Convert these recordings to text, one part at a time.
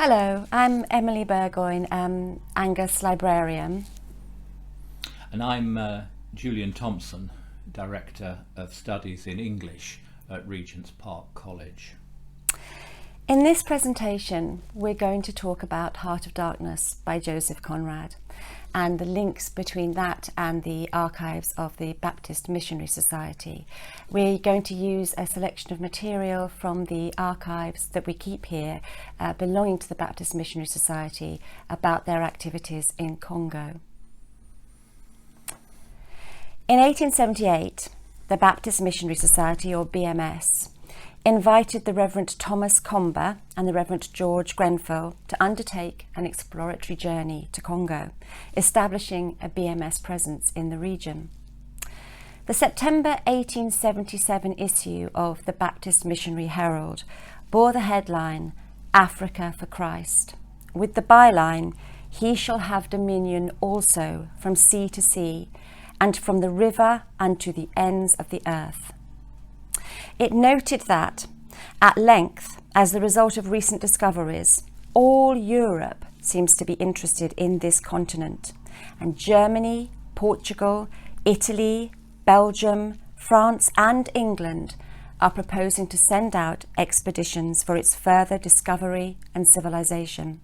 Hello, I'm Emily Burgoyne, Angus Librarian. And I'm Julian Thompson, Director of Studies in English at Regent's Park College. In this presentation, we're going to talk about Heart of Darkness by Joseph Conrad and the links between that and the archives of the Baptist Missionary Society. We're going to use a selection of material from the archives that we keep here belonging to the Baptist Missionary Society about their activities in Congo. In 1878, the Baptist Missionary Society, or BMS, invited the Reverend Thomas Comber and the Reverend George Grenfell to undertake an exploratory journey to Congo, establishing a BMS presence in the region. The September 1877 issue of the Baptist Missionary Herald bore the headline, "Africa for Christ," with the byline, "He shall have dominion also from sea to sea, and from the river unto the ends of the earth." It noted that, at length, as the result of recent discoveries, all Europe seems to be interested in this continent, and Germany, Portugal, Italy, Belgium, France and England are proposing to send out expeditions for its further discovery and civilization.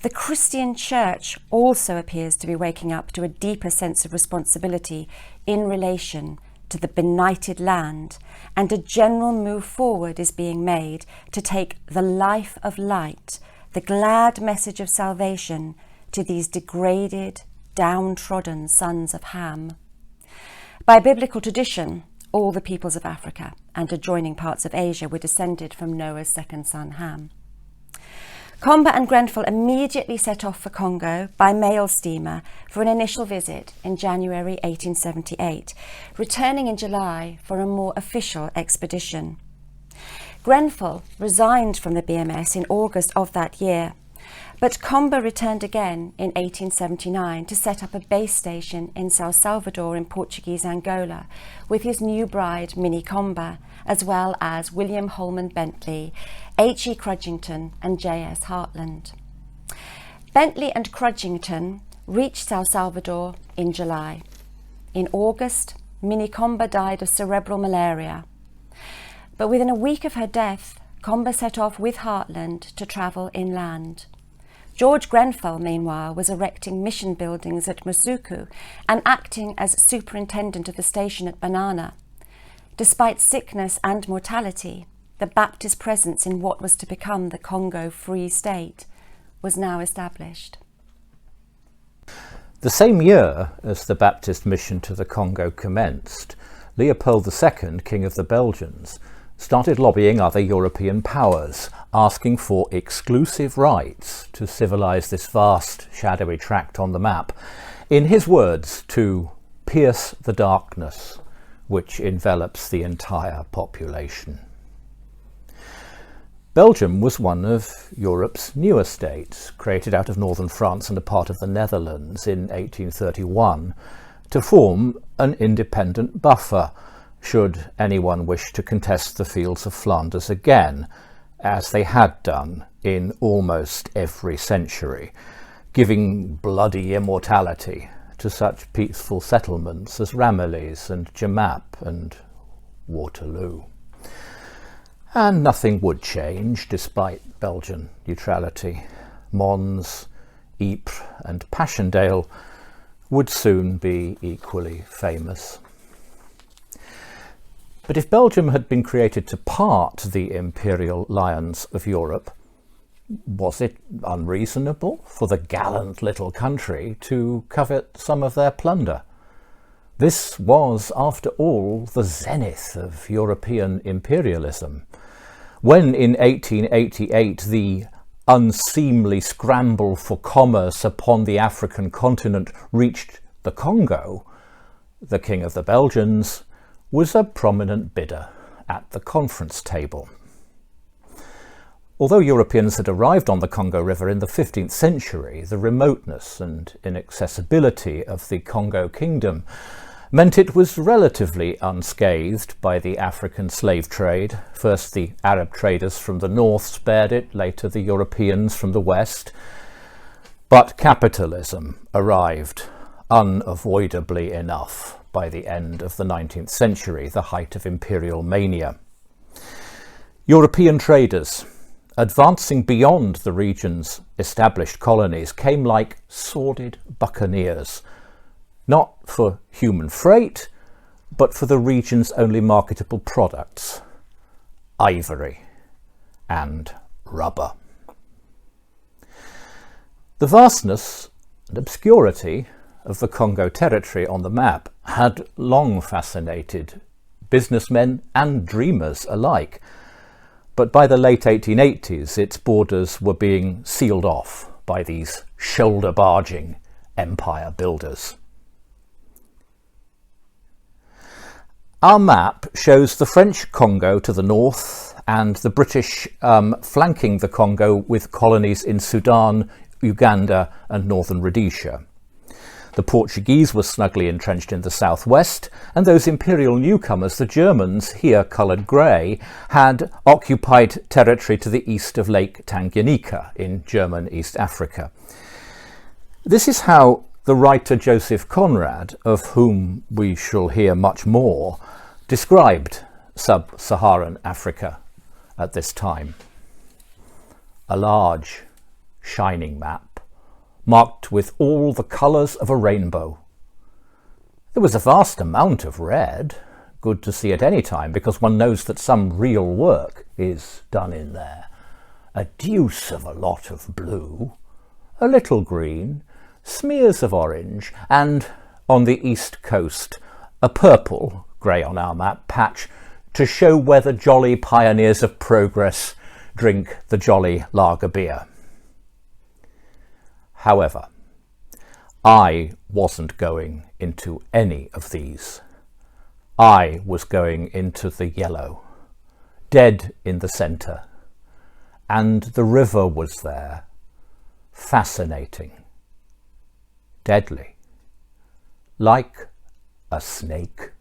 The Christian Church also appears to be waking up to a deeper sense of responsibility in relation to the benighted land, and a general move forward is being made to take the life of light, the glad message of salvation, to these degraded, downtrodden sons of Ham. By biblical tradition, all the peoples of Africa and adjoining parts of Asia were descended from Noah's second son, Ham. Comber and Grenfell immediately set off for Congo by mail steamer for an initial visit in January 1878, returning in July for a more official expedition. Grenfell resigned from the BMS in August of that year, but Comber returned again in 1879 to set up a base station in Sao Salvador in Portuguese Angola with his new bride, Minnie Comber, as well as William Holman Bentley, H.E. Crudgington and J.S. Hartland. Bentley and Crudgington reached Sao Salvador in July. In August, Minnie Comber died of cerebral malaria. But within a week of her death, Comber set off with Hartland to travel inland. George Grenfell, meanwhile, was erecting mission buildings at Musuku and acting as superintendent of the station at Banana. Despite sickness and mortality, the Baptist presence in what was to become the Congo Free State was now established. The same year as the Baptist mission to the Congo commenced, Leopold II, King of the Belgians, started lobbying other European powers, asking for exclusive rights to civilise this vast, shadowy tract on the map, in his words, to pierce the darkness which envelops the entire population. Belgium was one of Europe's newer states, created out of northern France and a part of the Netherlands in 1831, to form an independent buffer should anyone wish to contest the fields of Flanders again, as they had done in almost every century, giving bloody immortality to such peaceful settlements as Ramillies and Jemappe and Waterloo. And nothing would change despite Belgian neutrality. Mons, Ypres and Passchendaele would soon be equally famous. But if Belgium had been created to part the imperial lions of Europe, was it unreasonable for the gallant little country to covet some of their plunder? This was, after all, the zenith of European imperialism. When in 1888 the unseemly scramble for commerce upon the African continent reached the Congo, the King of the Belgians was a prominent bidder at the conference table. Although Europeans had arrived on the Congo River in the 15th century, the remoteness and inaccessibility of the Congo Kingdom meant it was relatively unscathed by the African slave trade. First the Arab traders from the north spared it, later the Europeans from the west. But capitalism arrived, unavoidably enough, by the end of the 19th century, the height of imperial mania. European traders, advancing beyond the region's established colonies, came like sordid buccaneers, not for human freight, but for the region's only marketable products, ivory and rubber. The vastness and obscurity of the Congo territory on the map had long fascinated businessmen and dreamers alike, but by the late 1880s its borders were being sealed off by these shoulder-barging empire builders. Our map shows the French Congo to the north and the British flanking the Congo with colonies in Sudan, Uganda and northern Rhodesia. The Portuguese were snugly entrenched in the southwest, and those imperial newcomers, the Germans, here coloured grey, had occupied territory to the east of Lake Tanganyika in German East Africa. This is how the writer Joseph Conrad, of whom we shall hear much more, described sub-Saharan Africa at this time. A large, shining map, marked with all the colours of a rainbow. There was a vast amount of red, good to see at any time, because one knows that some real work is done in there. A deuce of a lot of blue, a little green, smears of orange, and on the east coast, a purple, grey on our map, patch to show where the jolly pioneers of progress drink the jolly lager beer. However, I wasn't going into any of these. I was going into the yellow, dead in the centre, and the river was there, fascinating, deadly, like a snake.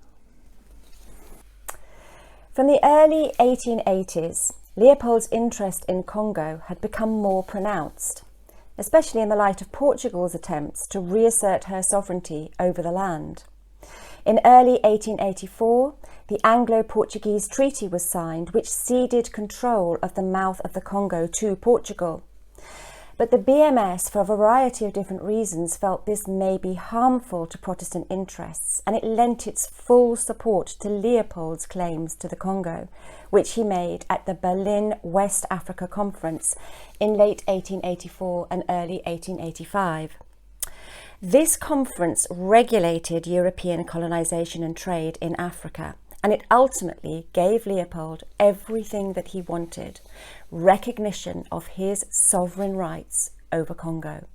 From the early 1880s, Leopold's interest in Congo had become more pronounced, especially in the light of Portugal's attempts to reassert her sovereignty over the land. In early 1884, the Anglo-Portuguese Treaty was signed, which ceded control of the mouth of the Congo to Portugal. But the BMS, for a variety of different reasons, felt this may be harmful to Protestant interests, and it lent its full support to Leopold's claims to the Congo, which he made at the Berlin West Africa Conference in late 1884 and early 1885. This conference regulated European colonisation and trade in Africa, and it ultimately gave Leopold everything that he wanted: recognition of his sovereign rights over Congo.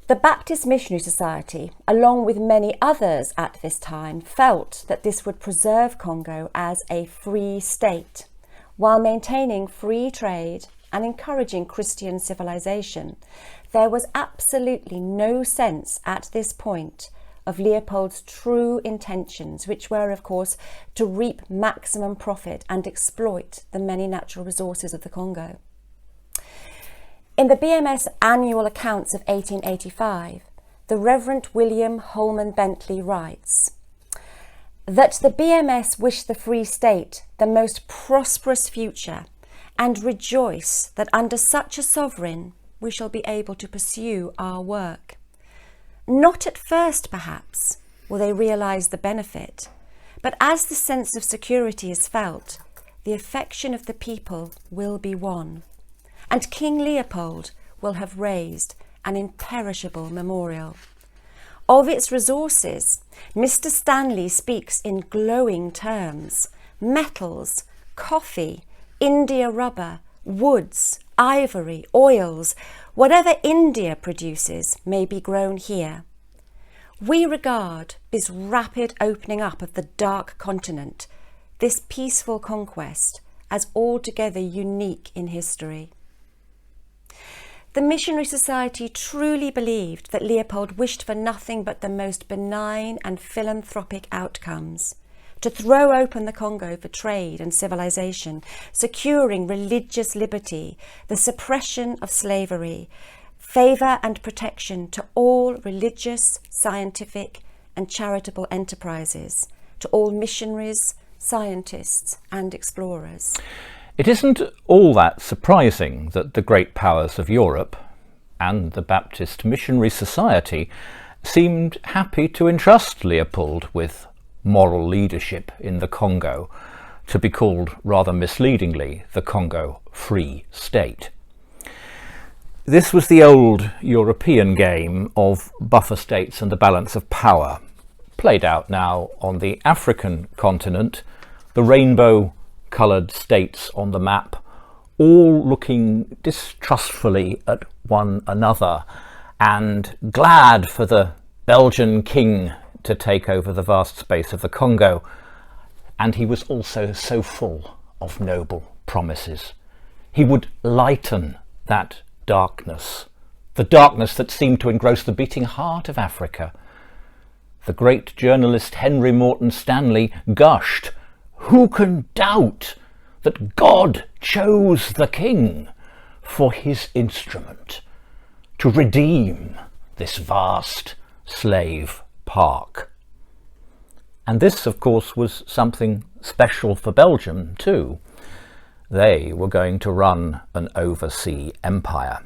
The Baptist Missionary Society, along with many others at this time, felt that this would preserve Congo as a free state, while maintaining free trade and encouraging Christian civilization. There was absolutely no sense at this point of Leopold's true intentions, which were, of course, to reap maximum profit and exploit the many natural resources of the Congo. In the BMS annual accounts of 1885, the Reverend William Holman Bentley writes that the BMS wish the Free State the most prosperous future and rejoice that under such a sovereign we shall be able to pursue our work. Not at first, perhaps, will they realise the benefit, but as the sense of security is felt, the affection of the people will be won, and King Leopold will have raised an imperishable memorial. Of its resources, Mr Stanley speaks in glowing terms: metals, coffee, India rubber, woods, ivory, oils, whatever India produces may be grown here. We regard this rapid opening up of the dark continent, this peaceful conquest, as altogether unique in history. The Missionary Society truly believed that Leopold wished for nothing but the most benign and philanthropic outcomes, to throw open the Congo for trade and civilization, securing religious liberty, the suppression of slavery, favour and protection to all religious, scientific and charitable enterprises, to all missionaries, scientists and explorers. It isn't all that surprising that the great powers of Europe and the Baptist Missionary Society seemed happy to entrust Leopold with moral leadership in the Congo, to be called rather misleadingly the Congo Free State. This was the old European game of buffer states and the balance of power, played out now on the African continent, the rainbow-coloured states on the map, all looking distrustfully at one another and glad for the Belgian king to take over the vast space of the Congo. And he was also so full of noble promises. He would lighten that darkness, the darkness that seemed to engross the beating heart of Africa. The great journalist Henry Morton Stanley gushed, "Who can doubt that God chose the king for his instrument to redeem this vast slave park?" And this, of course, was something special for Belgium too. They were going to run an overseas empire.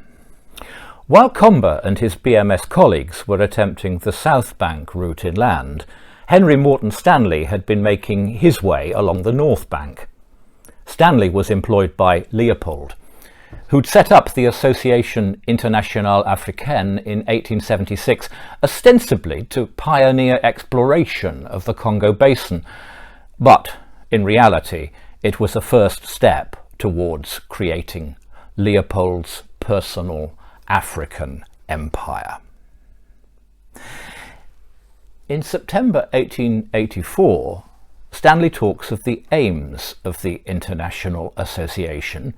While Comber and his BMS colleagues were attempting the South Bank route inland, Henry Morton Stanley had been making his way along the North Bank. Stanley was employed by Leopold, who'd set up the Association Internationale Africaine in 1876, ostensibly to pioneer exploration of the Congo Basin, but in reality it was a first step towards creating Leopold's personal African empire. In September 1884, Stanley talks of the aims of the International Association,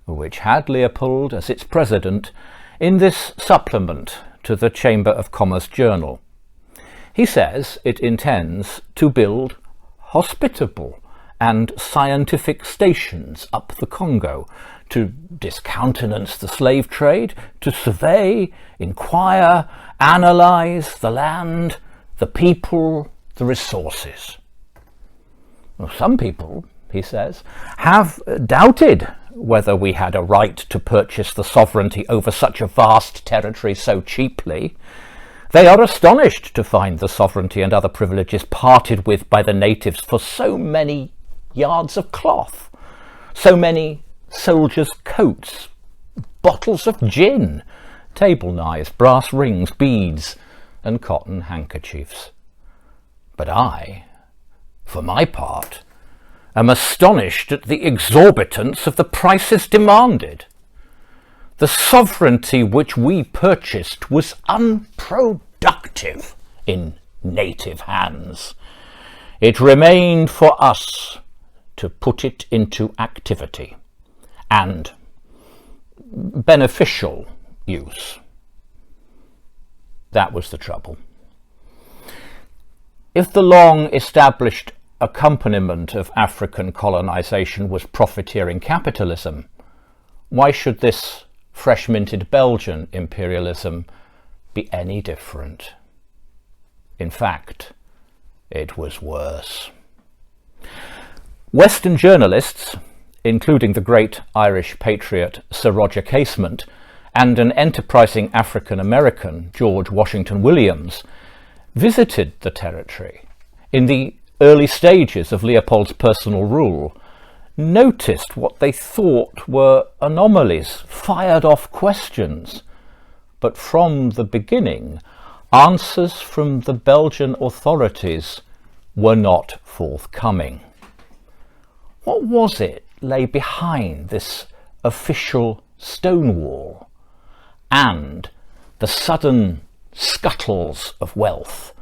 which had Leopold as its president, in this supplement to the Chamber of Commerce Journal. He says it intends to build hospitable and scientific stations up the Congo, to discountenance the slave trade, to survey, inquire, analyse the land, the people, the resources. Well, some people, he says, have doubted whether we had a right to purchase the sovereignty over such a vast territory so cheaply. They are astonished to find the sovereignty and other privileges parted with by the natives for so many yards of cloth, so many soldiers' coats, bottles of gin, table knives, brass rings, beads, and cotton handkerchiefs. But I, for my part, am astonished at the exorbitance of the prices demanded. The sovereignty which we purchased was unproductive in native hands. It remained for us to put it into activity and beneficial use. That was the trouble. If the long-established accompaniment of African colonization was profiteering capitalism, why should this fresh-minted Belgian imperialism be any different? In fact, it was worse. Western journalists, including the great Irish patriot Sir Roger Casement and an enterprising African-American, George Washington Williams, visited the territory in the early stages of Leopold's personal rule, noticed what they thought were anomalies, fired off questions, but from the beginning, answers from the Belgian authorities were not forthcoming. What was it lay behind this official stonewall and the sudden scuttles of wealth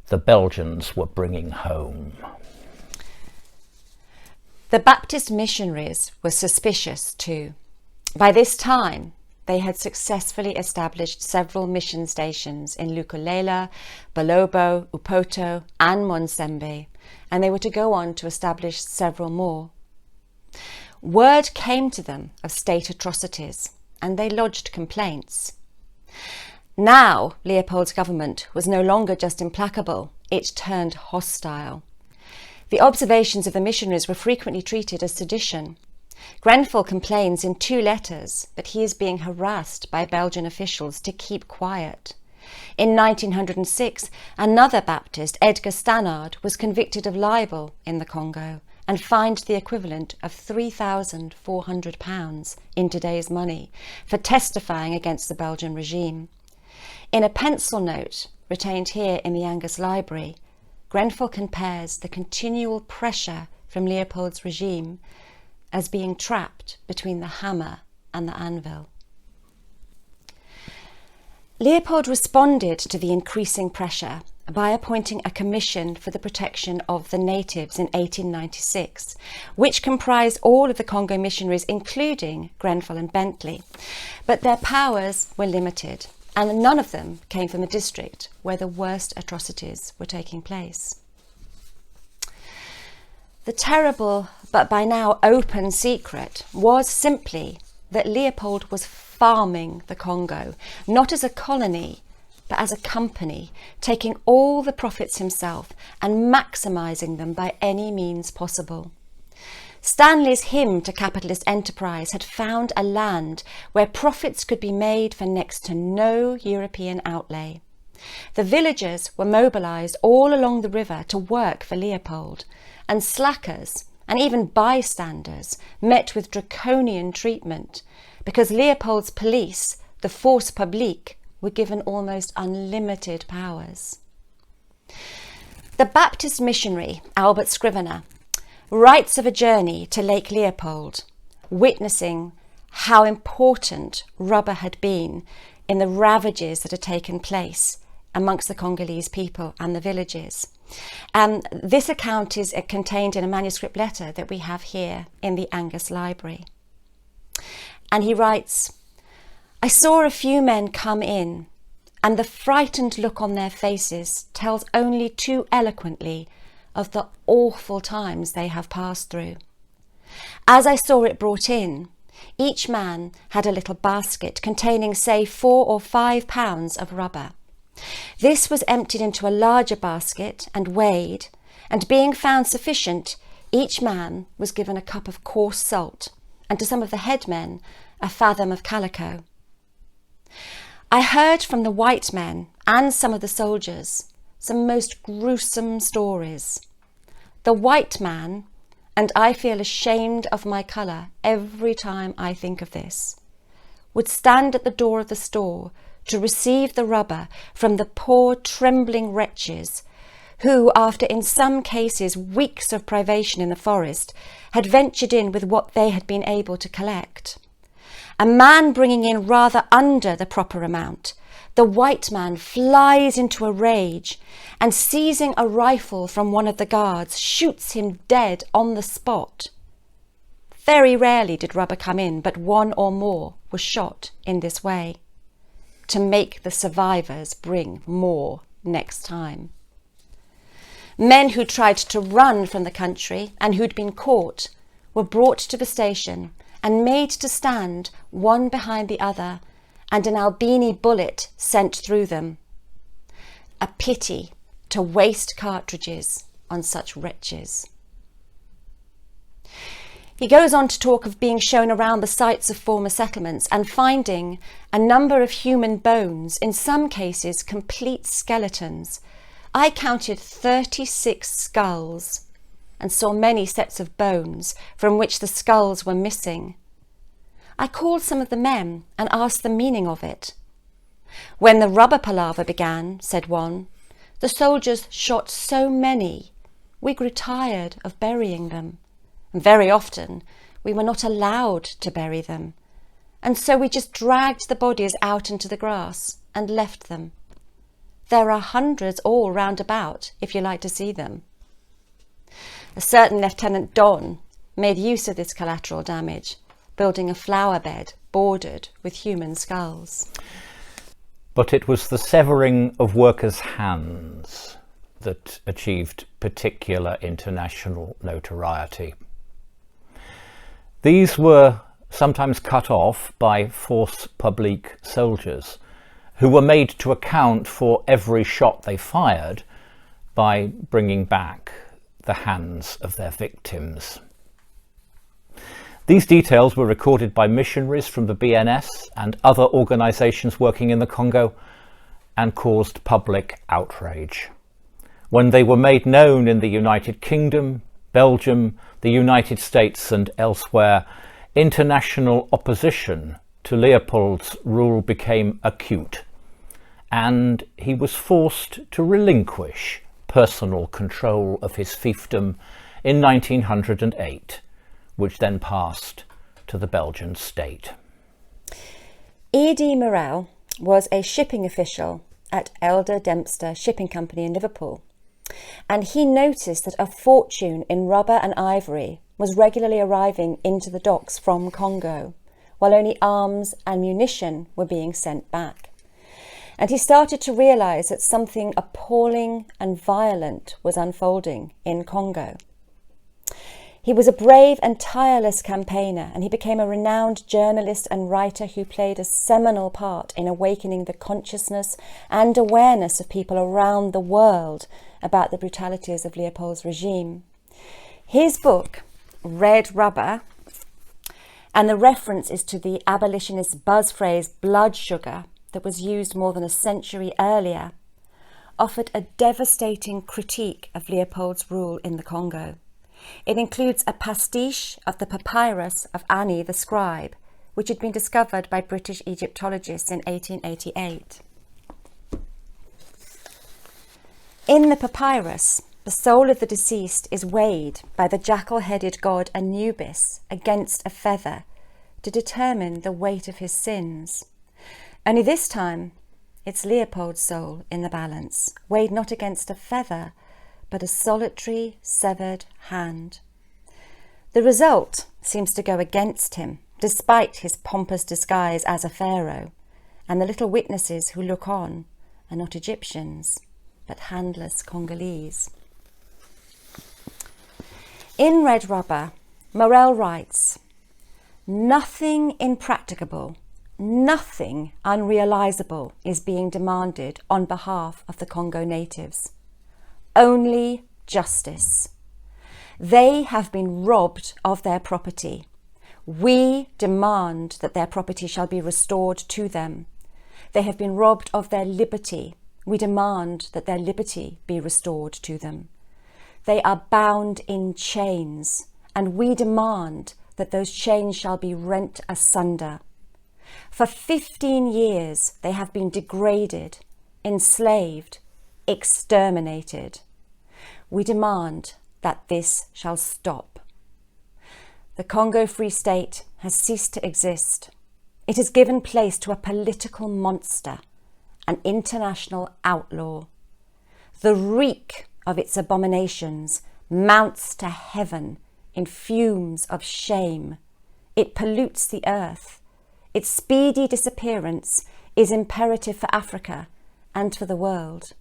the Belgians were bringing home? The Baptist missionaries were suspicious too. By this time, they had successfully established several mission stations in Lukulela, Balobo, Upoto and Monsembe, and they were to go on to establish several more. Word came to them of state atrocities, and they lodged complaints. Now Leopold's government was no longer just implacable, it turned hostile. The observations of the missionaries were frequently treated as sedition. Grenfell complains in 2 letters that he is being harassed by Belgian officials to keep quiet. In 1906, another Baptist, Edgar Stannard, was convicted of libel in the Congo and fined the equivalent of £3,400 in today's money for testifying against the Belgian regime. In a pencil note retained here in the Angus Library, Grenfell compares the continual pressure from Leopold's regime as being trapped between the hammer and the anvil. Leopold responded to the increasing pressure by appointing a commission for the protection of the natives in 1896, which comprised all of the Congo missionaries, including Grenfell and Bentley. But their powers were limited, and none of them came from a district where the worst atrocities were taking place. The terrible, but by now open secret, was simply that Leopold was farming the Congo, not as a colony, but as a company, taking all the profits himself and maximising them by any means possible. Stanley's hymn to capitalist enterprise had found a land where profits could be made for next to no European outlay. The villagers were mobilised all along the river to work for Leopold, and slackers and even bystanders met with draconian treatment because Leopold's police, the Force Publique, were given almost unlimited powers. The Baptist missionary Albert Scrivener writes of a journey to Lake Leopold, witnessing how important rubber had been in the ravages that had taken place amongst the Congolese people and the villages. This account is contained in a manuscript letter that we have here in the Angus Library. And he writes, "I saw a few men come in, and the frightened look on their faces tells only too eloquently of the awful times they have passed through. As I saw it brought in, each man had a little basket containing, say, 4 or 5 pounds of rubber. This was emptied into a larger basket and weighed, and being found sufficient, each man was given a cup of coarse salt, and to some of the headmen a fathom of calico. I heard from the white men and some of the soldiers some most gruesome stories. The white man, and I feel ashamed of my colour every time I think of this, would stand at the door of the store to receive the rubber from the poor trembling wretches who, after in some cases weeks of privation in the forest, had ventured in with what they had been able to collect. A man bringing in rather under the proper amount, the white man flies into a rage and, seizing a rifle from one of the guards, shoots him dead on the spot. Very rarely did rubber come in, but 1 or more was shot in this way, to make the survivors bring more next time. Men who tried to run from the country and who'd been caught were brought to the station and made to stand one behind the other, and an Albini bullet sent through them. A pity to waste cartridges on such wretches." He goes on to talk of being shown around the sites of former settlements and finding a number of human bones, in some cases complete skeletons. I counted 36 skulls and saw many sets of bones from which the skulls were missing. I called some of the men and asked the meaning of it. "When the rubber palaver began," said one, "the soldiers shot so many, we grew tired of burying them. Very often we were not allowed to bury them, and so we just dragged the bodies out into the grass and left them. There are hundreds all round about, if you like to see them." A certain Lieutenant Don made use of this collateral damage building a flower bed bordered with human skulls. But it was the severing of workers' hands that achieved particular international notoriety. These were sometimes cut off by force publique soldiers who were made to account for every shot they fired by bringing back the hands of their victims. These details were recorded by missionaries from the BNS and other organisations working in the Congo and caused public outrage. When they were made known in the United Kingdom, Belgium, the United States and elsewhere, international opposition to Leopold's rule became acute, and he was forced to relinquish personal control of his fiefdom in 1908, which then passed to the Belgian state. E.D. Morel was a shipping official at Elder Dempster Shipping Company in Liverpool, and he noticed that a fortune in rubber and ivory was regularly arriving into the docks from Congo, while only arms and munition were being sent back. And he started to realise that something appalling and violent was unfolding in Congo. He was a brave and tireless campaigner, and he became a renowned journalist and writer who played a seminal part in awakening the consciousness and awareness of people around the world about the brutalities of Leopold's regime. His book, Red Rubber, and the reference is to the abolitionist buzz phrase blood sugar that was used more than a century earlier, offered a devastating critique of Leopold's rule in the Congo. It includes a pastiche of the papyrus of Ani the scribe, which had been discovered by British Egyptologists in 1888. In the papyrus, the soul of the deceased is weighed by the jackal-headed god Anubis against a feather to determine the weight of his sins. Only this time, it's Leopold's soul in the balance, weighed not against a feather, but a solitary, severed hand. The result seems to go against him, despite his pompous disguise as a pharaoh, and the little witnesses who look on are not Egyptians, but handless Congolese. In Red Rubber, Morel writes, "Nothing impracticable, nothing unrealisable is being demanded on behalf of the Congo natives. Only justice. They have been robbed of their property. We demand that their property shall be restored to them. They have been robbed of their liberty. We demand that their liberty be restored to them. They are bound in chains, and we demand that those chains shall be rent asunder. For 15 years they have been degraded, enslaved, exterminated. We demand that this shall stop. The Congo Free State has ceased to exist. It has given place to a political monster, an international outlaw. The reek of its abominations mounts to heaven in fumes of shame. It pollutes the earth. Its speedy disappearance is imperative for Africa and for the world."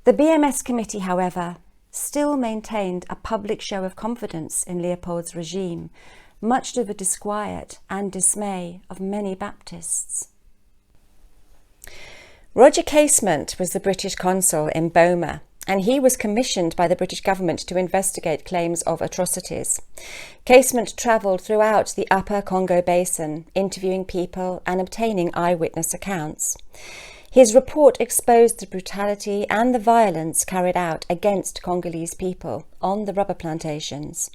The BMS committee, however, still maintained a public show of confidence in Leopold's regime, much to the disquiet and dismay of many Baptists. Roger Casement was the British consul in Boma, and he was commissioned by the British government to investigate claims of atrocities. Casement travelled throughout the upper Congo basin, interviewing people and obtaining eyewitness accounts. His report exposed the brutality and the violence carried out against Congolese people on the rubber plantations.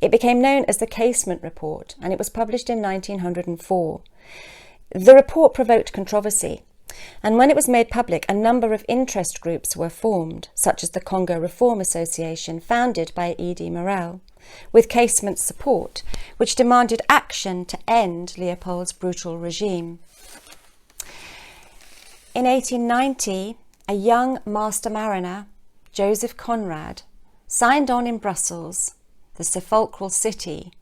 It became known as the Casement Report, and it was published in 1904. The report provoked controversy, and when it was made public, a number of interest groups were formed, such as the Congo Reform Association, founded by E.D. Morel, with Casement's support, which demanded action to end Leopold's brutal regime. In 1890, a young master mariner, Joseph Conrad, signed on in Brussels, the sepulchral city,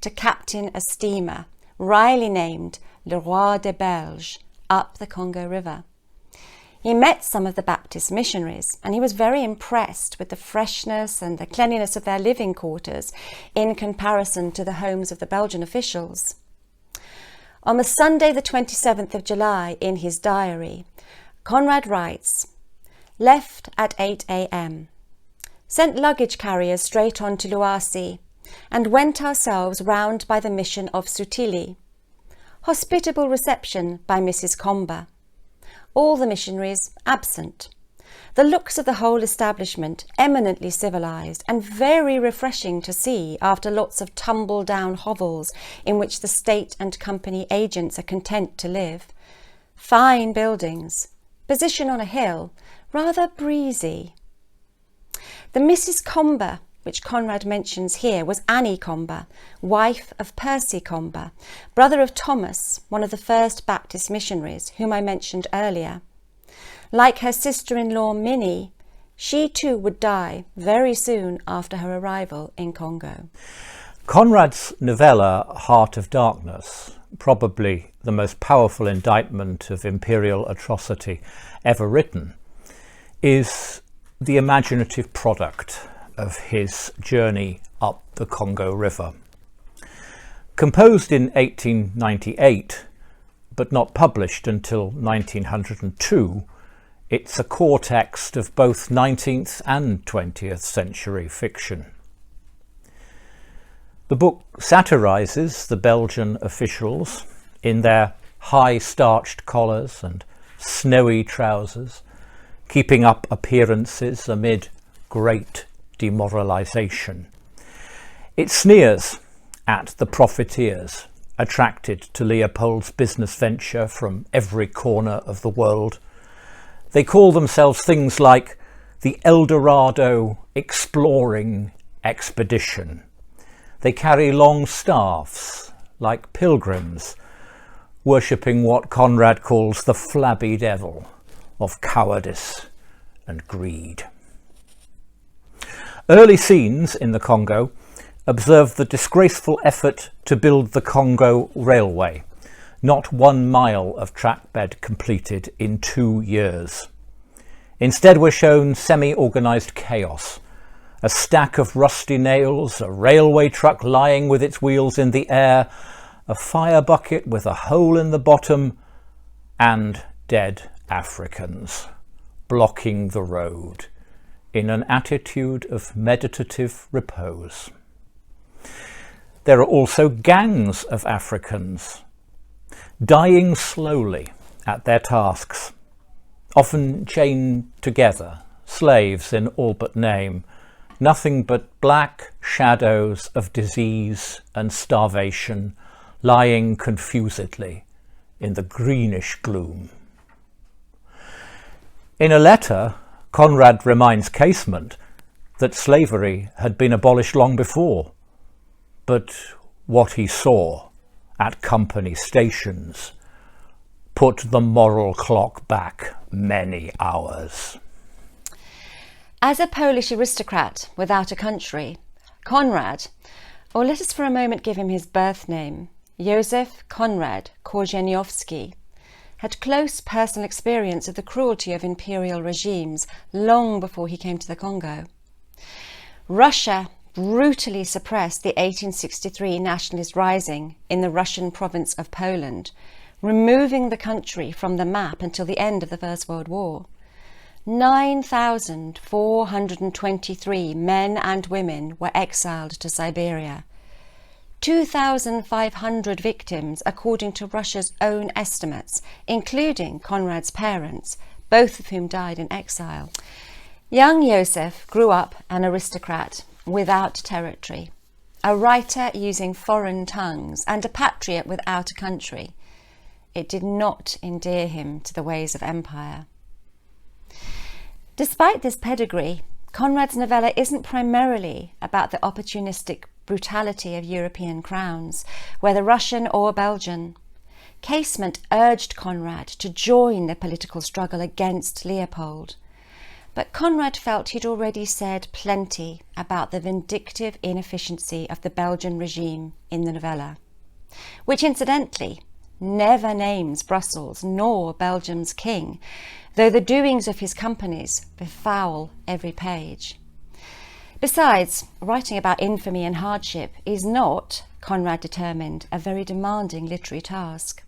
to captain a steamer, wryly named Le Roi des Belges, up the Congo River. He met some of the Baptist missionaries, and he was very impressed with the freshness and the cleanliness of their living quarters in comparison to the homes of the Belgian officials. On the Sunday the 27th of July, in his diary, Conrad writes, "Left at 8 a.m. Sent luggage carriers straight on to Luasi, and went ourselves round by the mission of Sutili. Hospitable reception by Mrs. Comber. All the missionaries absent. The looks of the whole establishment eminently civilised and very refreshing to see after lots of tumble-down hovels in which the state and company agents are content to live. Fine buildings. Position on a hill. Rather breezy." The Mrs. Comber, which Conrad mentions here, was Annie Comber, wife of Percy Comber, brother of Thomas, one of the first Baptist missionaries, whom I mentioned earlier. Like her sister-in-law Minnie, she too would die very soon after her arrival in Congo. Conrad's novella Heart of Darkness, probably the most powerful indictment of imperial atrocity ever written, is the imaginative product of his journey up the Congo River. Composed in 1898, but not published until 1902, it's a core text of both 19th and 20th century fiction. The book satirises the Belgian officials in their high starched collars and snowy trousers, keeping up appearances amid great demoralisation. It sneers at the profiteers attracted to Leopold's business venture from every corner of the world. They call themselves things like the El Dorado Exploring Expedition. They carry long staffs like pilgrims, worshipping what Conrad calls the flabby devil of cowardice and greed. Early scenes in the Congo observe the disgraceful effort to build the Congo Railway, not 1 mile of trackbed completed in 2 years. Instead we're shown semi-organised chaos, a stack of rusty nails, a railway truck lying with its wheels in the air, a fire bucket with a hole in the bottom, and dead Africans blocking the road in an attitude of meditative repose. There are also gangs of Africans, dying slowly at their tasks, often chained together, slaves in all but name, nothing but black shadows of disease and starvation lying confusedly in the greenish gloom. In a letter, Conrad reminds Casement that slavery had been abolished long before, but what he saw at company stations put the moral clock back many hours. As a Polish aristocrat without a country, Konrad, or let us for a moment give him his birth name, Józef Konrad Korzeniowski, had close personal experience of the cruelty of imperial regimes long before he came to the Congo. Russia brutally suppressed the 1863 nationalist rising in the Russian province of Poland, removing the country from the map until the end of the First World War. 9,423 men and women were exiled to Siberia. 2,500 victims according to Russia's own estimates, including Konrad's parents, both of whom died in exile. Young Józef grew up an aristocrat without territory, a writer using foreign tongues, and a patriot without a country. It did not endear him to the ways of empire. Despite this pedigree, Conrad's novella isn't primarily about the opportunistic brutality of European crowns, whether Russian or Belgian. Casement urged Conrad to join the political struggle against Leopold. But Conrad felt he'd already said plenty about the vindictive inefficiency of the Belgian regime in the novella, which incidentally never names Brussels nor Belgium's king, though the doings of his companies befoul every page. Besides, writing about infamy and hardship is not, Conrad determined, a very demanding literary task.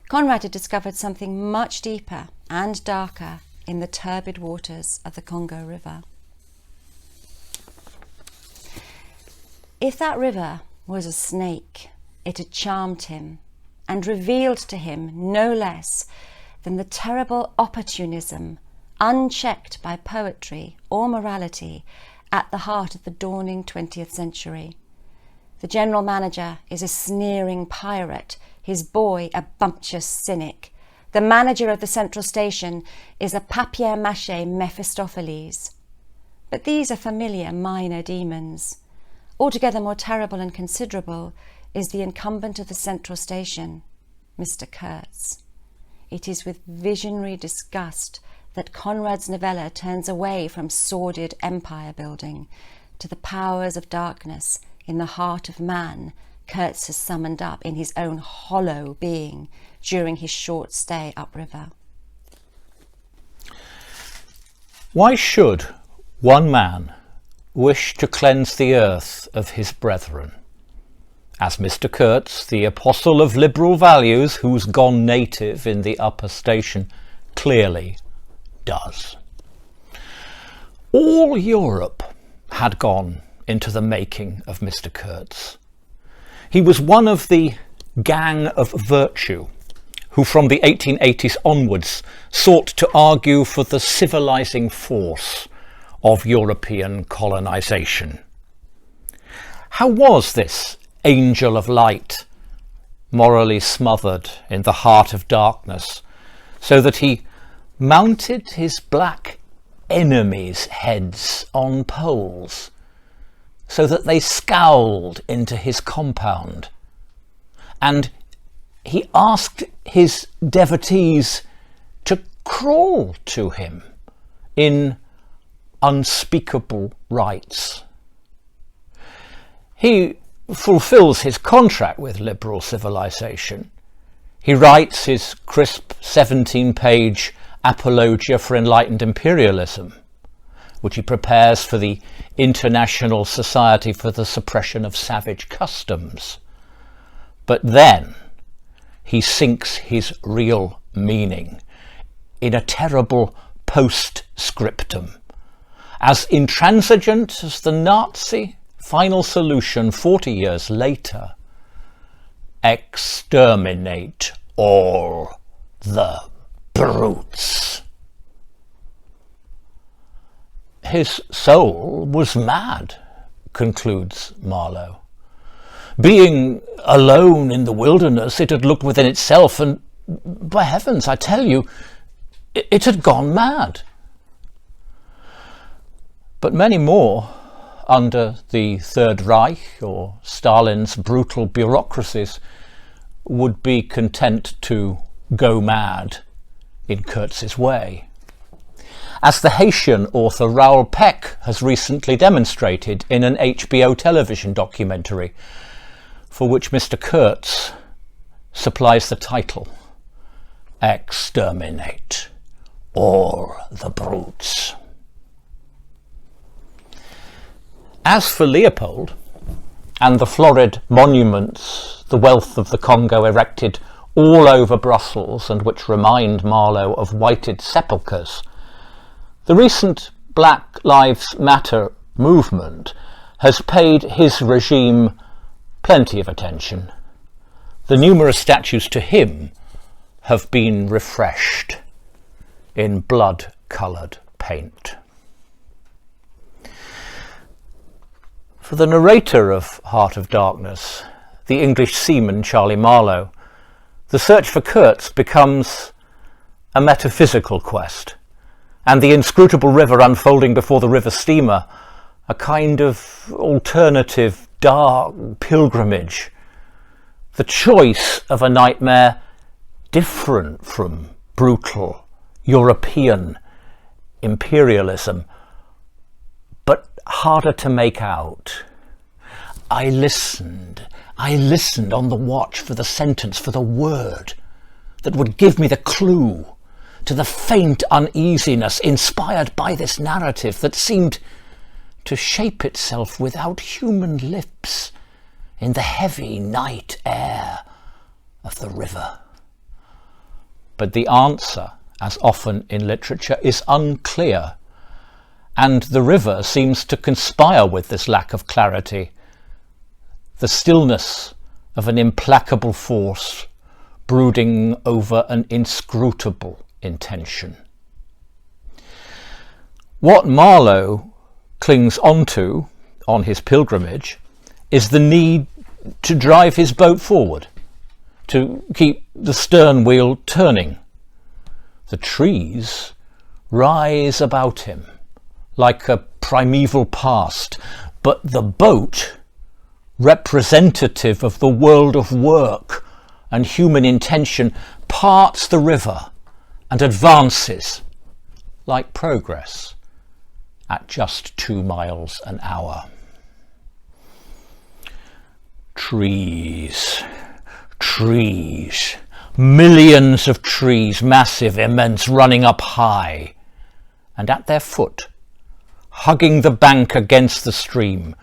Conrad had discovered something much deeper and darker in the turbid waters of the Congo River. If that river was a snake, it had charmed him and revealed to him no less than the terrible opportunism, unchecked by poetry or morality, at the heart of the dawning 20th century. The general manager is a sneering pirate, his boy a bumptious cynic. The manager of the central station is a papier-mâché Mephistopheles. But these are familiar minor demons. Altogether more terrible and considerable is the incumbent of the central station, Mr Kurtz. It is with visionary disgust that Conrad's novella turns away from sordid empire building to the powers of darkness in the heart of man Kurtz has summoned up in his own hollow being during his short stay upriver. Why should one man wish to cleanse the earth of his brethren, as Mr Kurtz, the apostle of liberal values who's gone native in the upper station, clearly does? All Europe had gone into the making of Mr Kurtz. He was one of the gang of virtue who from the 1880s onwards sought to argue for the civilizing force of European colonization. How was this angel of light morally smothered in the heart of darkness, so that he mounted his black enemies' heads on poles, so that they scowled into his compound, and he asked his devotees to crawl to him in unspeakable rites? He fulfills his contract with liberal civilization. He writes his crisp 17-page apologia for enlightened imperialism, which he prepares for the International Society for the Suppression of Savage Customs. But then he sinks his real meaning in a terrible postscriptum, as intransigent as the Nazi final solution 40 years later: exterminate all the brutes. His soul was mad, concludes Marlowe. Being alone in the wilderness, it had looked within itself, and by heavens, I tell you, it had gone mad. But many more, under the Third Reich or Stalin's brutal bureaucracies, would be content to go mad in Kurtz's way, as the Haitian author Raoul Peck has recently demonstrated in an HBO television documentary, for which Mr Kurtz supplies the title, Exterminate All the Brutes. As for Leopold and the florid monuments the wealth of the Congo erected all over Brussels, and which remind Marlowe of whited sepulchres, the recent Black Lives Matter movement has paid his regime plenty of attention. The numerous statues to him have been refreshed in blood-coloured paint. For the narrator of Heart of Darkness, the English seaman Charlie Marlowe, the search for Kurtz becomes a metaphysical quest, and the inscrutable river unfolding before the river steamer a kind of alternative dark pilgrimage, the choice of a nightmare different from brutal European imperialism, but harder to make out. I listened on the watch for the sentence, for the word that would give me the clue to the faint uneasiness inspired by this narrative that seemed to shape itself without human lips in the heavy night air of the river. But the answer, as often in literature, is unclear, and the river seems to conspire with this lack of clarity, the stillness of an implacable force brooding over an inscrutable intention. What Marlowe clings onto on his pilgrimage is the need to drive his boat forward, to keep the stern wheel turning. The trees rise about him like a primeval past, but the boat, representative of the world of work and human intention, parts the river and advances like progress at just 2 miles an hour. Trees, millions of trees, massive, immense, running up high, and at their foot, hugging the bank against the stream,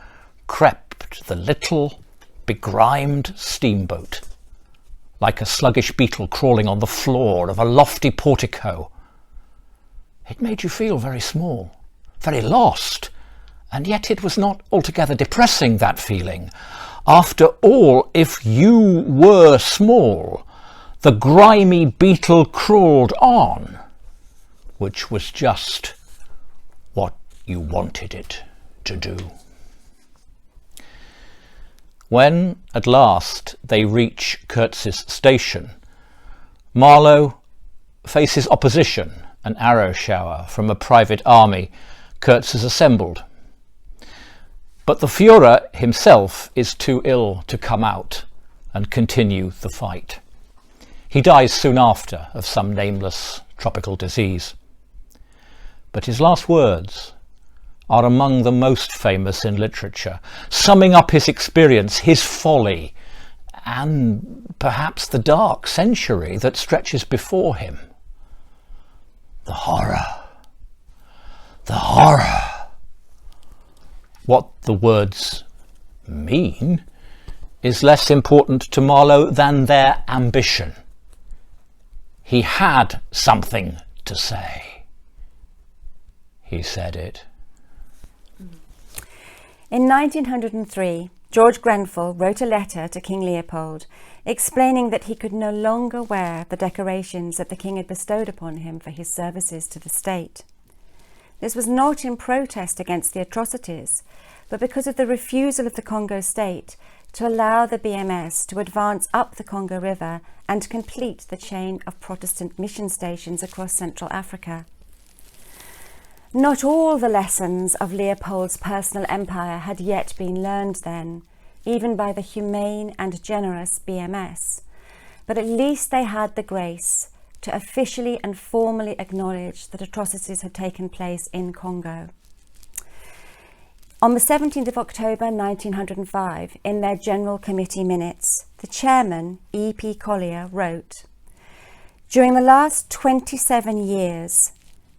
crept the little begrimed steamboat, like a sluggish beetle crawling on the floor of a lofty portico. It made you feel very small, very lost, and yet it was not altogether depressing, that feeling. After all, if you were small, the grimy beetle crawled on, which was just what you wanted it to do. When, at last, they reach Kurtz's station, Marlowe faces opposition, an arrow shower from a private army Kurtz has assembled. But the Führer himself is too ill to come out and continue the fight. He dies soon after of some nameless tropical disease. But his last words are among the most famous in literature, summing up his experience, his folly, and perhaps the dark century that stretches before him. The horror. What the words mean is less important to Marlowe than their ambition. He had something to say. He said it. In 1903, George Grenfell wrote a letter to King Leopold explaining that he could no longer wear the decorations that the king had bestowed upon him for his services to the state. This was not in protest against the atrocities, but because of the refusal of the Congo state to allow the BMS to advance up the Congo River and complete the chain of Protestant mission stations across Central Africa. Not all the lessons of Leopold's personal empire had yet been learned then, even by the humane and generous BMS, but at least they had the grace to officially and formally acknowledge that atrocities had taken place in Congo. On the 17th of October 1905, in their General Committee minutes, the chairman, E.P. Collier, wrote, "During the last 27 years,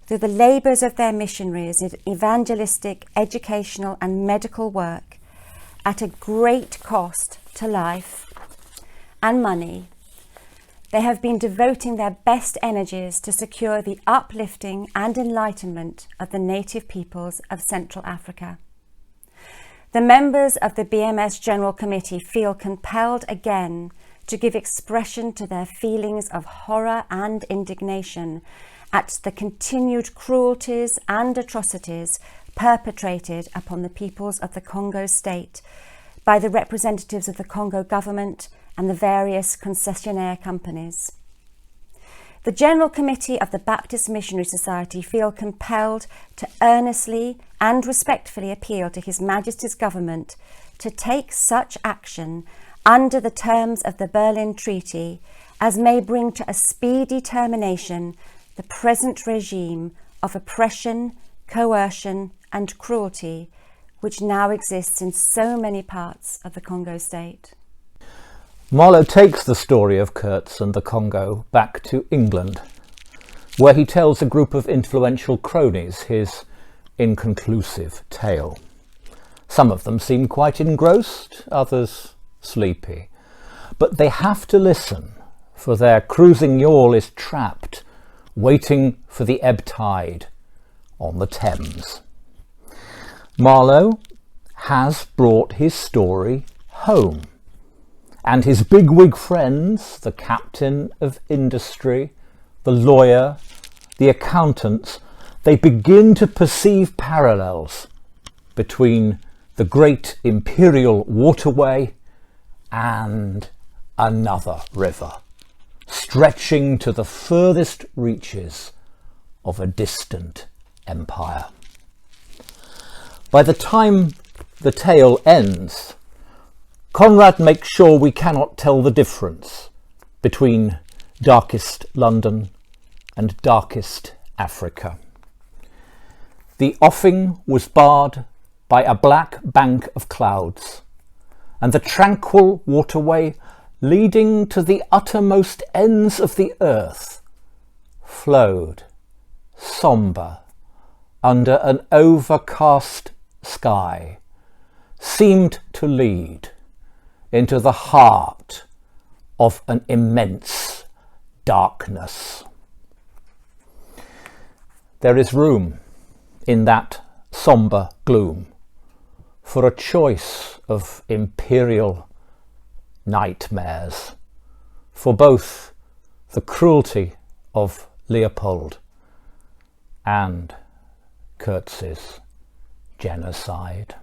through the labours of their missionaries in evangelistic, educational and medical work, at a great cost to life and money, they have been devoting their best energies to secure the uplifting and enlightenment of the native peoples of Central Africa. The members of the BMS General Committee feel compelled again to give expression to their feelings of horror and indignation at the continued cruelties and atrocities perpetrated upon the peoples of the Congo state by the representatives of the Congo government and the various concessionaire companies. The General Committee of the Baptist Missionary Society feel compelled to earnestly and respectfully appeal to His Majesty's government to take such action under the terms of the Berlin Treaty as may bring to a speedy termination the present regime of oppression, coercion and cruelty which now exists in so many parts of the Congo state. Marlowe takes the story of Kurtz and the Congo back to England, where he tells a group of influential cronies his inconclusive tale. Some of them seem quite engrossed, others sleepy. But they have to listen, for their cruising yawl is trapped, waiting for the ebb tide on the Thames. Marlowe has brought his story home, and his bigwig friends, the captain of industry, the lawyer, the accountants, they begin to perceive parallels between the great imperial waterway and another river, stretching to the furthest reaches of a distant empire. By the time the tale ends, Conrad makes sure we cannot tell the difference between darkest London and darkest Africa. The offing was barred by a black bank of clouds, and the tranquil waterway leading to the uttermost ends of the earth flowed sombre under an overcast sky, seemed to lead into the heart of an immense darkness. There is room in that sombre gloom for a choice of imperial nightmares, for both the cruelty of Leopold and Kurtz's genocide.